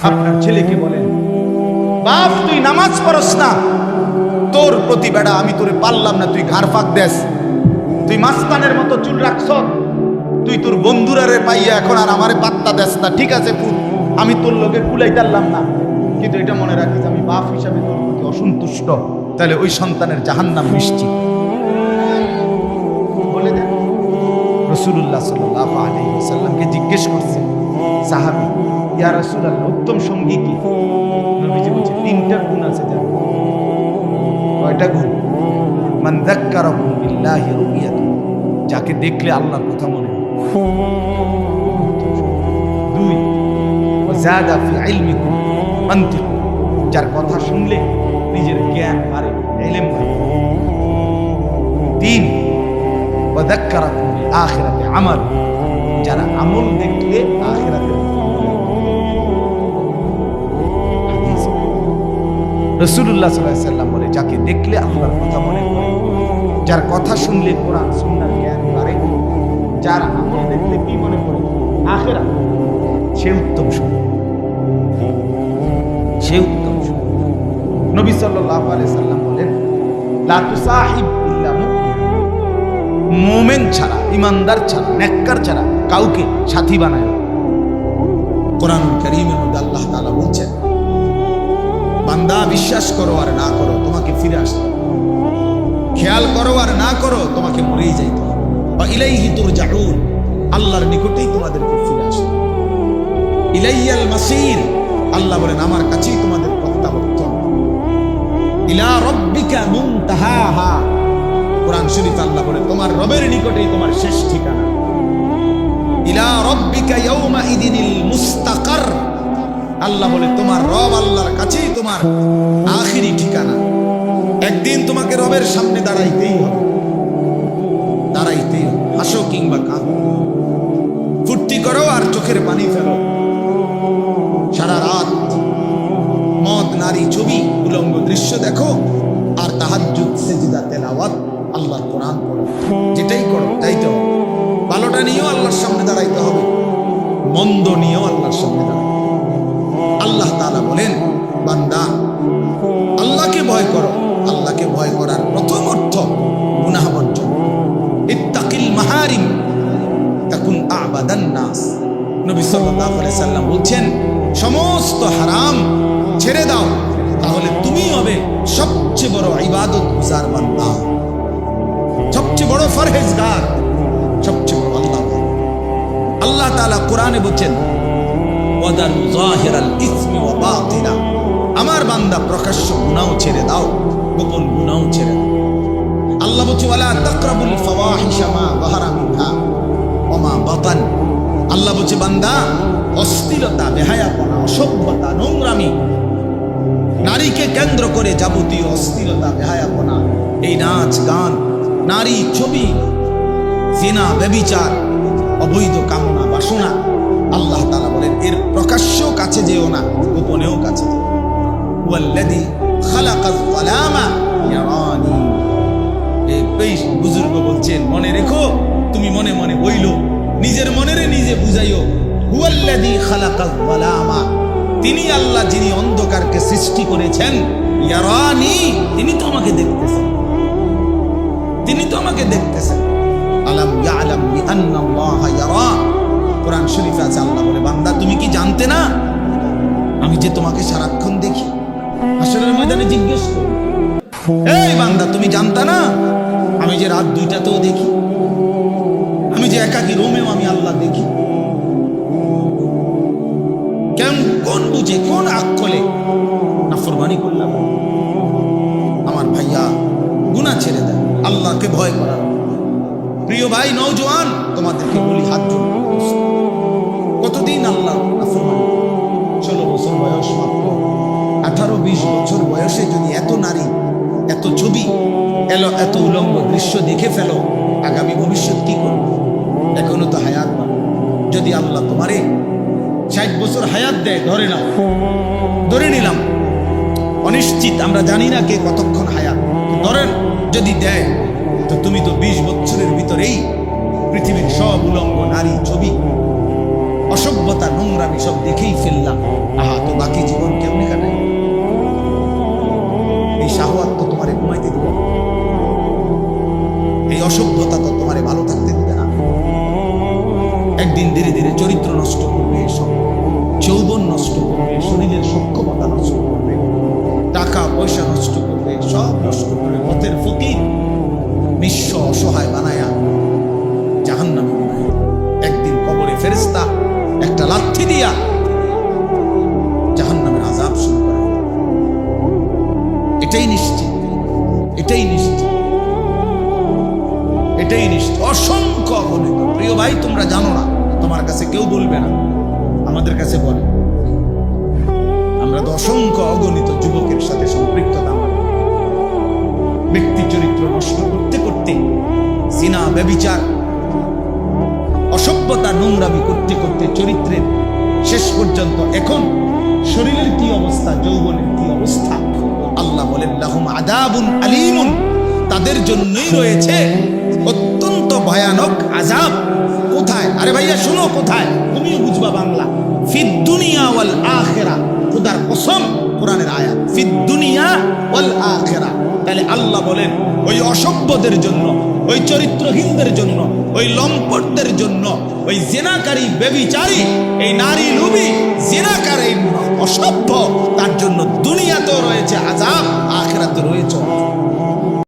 আপনার ছেলেকে বলেন, বাপ তুই নামাজ পড়স না, তোর প্রতি বেড়া আমি তোরে পারলাম না, তুই ঘাড় ফাঁক দেস, তুই মাস্তানের মতো চুল রাখছ, তুই তোর বন্ধুরারে পাইয়া এখন আর আমারে পাত্তা দেস না। ঠিক আছে পুত, আমি তোর লোকে কুলাইতারলাম না, কিন্তু এটা মনে রাখিস আমি বাপ হিসাবে তোর প্রতি অসন্তুষ্ট, তাহলে ওই সন্তানের জাহান্নাম নিশ্চিত। বলে দেন। রাসূলুল্লাহ সাল্লাল্লাহু আলাইহি ওয়াসাল্লামকে জিজ্ঞেস করছে সাহাবী, ইয়া রাসূলুল্লাহ উত্তম সঙ্গী কি? নবীজি বলছে তিনটা গুণ আছে যার। কয়টা গুণ? মান যাক্কারাকুম বিল্লাহি রুইয়াতু, যাকে দেখলে আল্লাহর কথা মনে হয়। দুই, ওয়া যাদা ফি ইলমিকুম মানতিক, যার কথা শুনলে নিজের জ্ঞান বাড়ে, ইলম বাড়ে। তিন, ওয়া যাক্কারাকুম বিল আখিরাতি আমাল, যারা আমল দেখলে আখিরাতে। রাসূলুল্লাহ সাল্লাল্লাহু আলাইহি ওয়াসাল্লাম বলে যাকে দেখলে আল্লাহর কথা মনে পড়ে, যার কথা শুনলে কোরআন সুন্নাহর জ্ঞান বাড়ে, যার আমল দেখলে কি মনে পড়ে? আখিরাত, সে উত্তম সঙ্গী, সে উত্তম সঙ্গী। নবী সাল্লাল্লাহু আলাইহি ওয়াসাল্লাম বলেন, লা তুসাহিব ইল্লা মুমিন, মুমিন ছাড়া, ঈমানদার ছাড়া, নেককার ছাড়া কাউকে সাথী বানায় না। কোরআনুল কারীমের মধ্যে আল্লাহ তাআলা বলছেন, বান্দা বিশ্বাস করো আর না করো তোমাকে ফিরে আসতে হবে, খেয়াল করো আর না করো তোমাকে মরেই যাইতে হবে, বা ইলাইহি তুরজাউন, আল্লাহর নিকটেই তোমাদেরকে ফিরে আসতে হবে। ইলাইয়াল মাসির, আল্লাহ বলেন আমার কাছেই তোমাদের প্রত্যাবর্তন। ইলা রাব্বিকা মুনতাহাহা, কোরআন শরীফ আল্লাহ বলেন তোমার রবের নিকটেই তোমার শেষ ঠিকানা। ইলা রাব্বিকা ইয়াউমা ইদিনিল মুস্তাকার, আল্লাহ বলে তোমার রব আল্লাহর কাছেই তোমার আখিরি ঠিকানা। একদিন তোমাকে রবের সামনে দাঁড়াইতেই হবে, দাঁড়াইতেই হবে। হাসো কিংবা কাঁদো, ফুর্তি করো আর চোখের পানি ফেলো, সারা রাত মদ নারী ছবি উলঙ্গ দৃশ্য দেখো, আর তাহাজ্জুদ সিজদা তেলাওয়াত আল্লাহর কোরআন পড়ো, যেটাই করো তাই তো। ভালোটা নিয়েও আল্লাহর সামনে দাঁড়াইতে হবে, মন্দ নিয়েও আল্লাহর সামনে দাঁড়াইতে। আল্লাহ তাআলা বলেন, বান্দা আল্লাহকে ভয় করো। আল্লাহকে ভয় করার প্রথম অর্থ গুনাহ বর্জন। ইত্তাকিল মাহারিম তাকুন আবাদান নাস, নবী সাল্লাল্লাহু আলাইহি সাল্লাম বলছেন সমস্ত হারাম ছেড়ে দাও, তাহলে তুমি হবে সবচেয়ে বড় ইবাদত গুজার বান্দা, সবচেয়ে বড় ফরহেজগার, সবচেয়ে বড় আল্লাহ। আল্লাহ তাআলা কোরআনে বলছেন, ওয়াদারু যাহিরাল ইসমি ওয়া বাতিনা, আমার বান্দা প্রকাশ্য গুনাহ ছেড়ে দাও, গোপন গুনাহ ছেড়ে দাও। আল্লাহ বলছে ওয়ালা তাকরাবুল ফাওয়াহিশা মা যাহারা মিনহা ওয়া মা বাতান, আল্লাহ বলছে বান্দা অশ্লীলতা, বেহায়াপনা, অসভ্যতা, নোংরামি, নারীকে কেন্দ্র করে যাবতীয় অশ্লীলতা, বেহায়াপনা, এই নাচ গান, নারী ছবি, জিনা, ব্যভিচার, অবৈধ কামনা বাসনা, আল্লাহ তাআলা বলেন এর প্রকাশ্য কাছে যেও না, গোপনেও কাছে যেও। ওয়াল্লাযী খালাকায যালামা ইয়ারানি, এই বুজুর্গ বলছেন মনে রেখো, তুমি মনে মনে বইলো, নিজের মনেরে নিজে বুঝাইও। হুয়াল্লাযী খালাকায যালামা, তিনি আল্লাহ যিনি অন্ধকারকে সৃষ্টি করেছেন, ইয়ারানি, তিনি তো আমাকে দেখতেছেন, তিনি তো আমাকে দেখতেছেন। আলাম ইয়ালাম বিআন্নাল্লাহা ইয়ারা, কোরআন শরীফে আছে আল্লাহ বলে বান্দা তুমি কি জানতে না আমি যে তোমাকে সারাক্ষণ দেখি। হাসরের ময়দানে জিজ্ঞেস করো, এই বান্দা তুমি জানতা না আমি যে রাত 2টাতেও দেখি, আমি যে একাকী রুমেও আমি আল্লাহ দেখি। কেন, কোন বুঝে, কোন আকলে নাফরমানি করলাম? আমার ভাইয়া গুনাহ ছেড়ে দেয়, আল্লাহকে ভয় করা। প্রিয় ভাই নওজোয়ান, তোমাদেরকে বলি হাত জোড় করে, কতদিন আল্লাহ নাফরমানি? 16 বছর বয়স মাত্র, 18-20 বছর বয়সে যদি এত নারী, এত ছবি, এত উলঙ্গ দৃশ্য দেখে ফেলো, আগামী ভবিষ্যৎ কি করবে? এখনো তো হায়াত পাবে। যদি আল্লাহ তোমারে 60 বছর হায়াত দেয়, ধরে নিলাম, অনিশ্চিত, আমরা জানি না কে কতক্ষণ হায়াত, ধরেন যদি দেয়, তো তুমি তো 20 বছরের ভিতরেই পৃথিবীর সব উলঙ্গ নারী ছবি, অসভ্যতা, নোংরামি সব দেখেই ফেললাম। আহা, যৌবন নষ্ট করবে, শরীরের সক্ষমতা নষ্ট করবে, টাকা পয়সা নষ্ট করবে, সব নষ্ট করবে। পথের ফকির নিঃস্ব অসহায় বানায়া জাহান্নামে বানায়া একদিন কবরে ফেরেশতা একটা লাথি দিয়া জাহান্নামের আযাব শুরু করে। এটাই নিশ্চিত, এটাই নিশ্চিত, এটাই নিশ্চিত। অসংখ্য অগণিত। প্রিয় ভাই, তোমরা জানো না, তোমার কাছে কেউ বলবে না, আমাদের কাছে বলে। আমরা তো অসংখ্য অগণিত যুবকের সাথে সম্পৃক্ততা, ব্যক্তি চরিত্র নষ্ট করতে করতে, জিনা ব্যভিচার অসভ্যতা নোংরামি করতে করতে চরিত্রের শেষ পর্যন্ত এখন শরীরের কি অবস্থা, যৌবনের কি অবস্থা। আল্লাহ বলেন লাহুম আযাবুন আলীমুন, তাদের জন্যই রয়েছে অত্যন্ত ভয়ানক আযাব। কোথায়? আরে ভাইয়া শুনো, কোথায়? তুমিও বুঝবা বাংলা। ফিদ দুনিয়া ওয়াল আখিরা, খোদার কসম, কোরআনের আয়াত, ফিদ দুনিয়া ওয়াল আখিরা। তাহলে আল্লাহ বলেন ওই অসভ্যদের জন্য, ওই চরিত্রহীনদের জন্য, ওই লম্পটদের জন্য, ওই জেনাকারী ব্যভিচারী, এই নারী লোভী জেনাকারী অসভ্য, তার জন্য দুনিয়াতেও রয়েছে আযাব, আখিরাতে রয়েছে।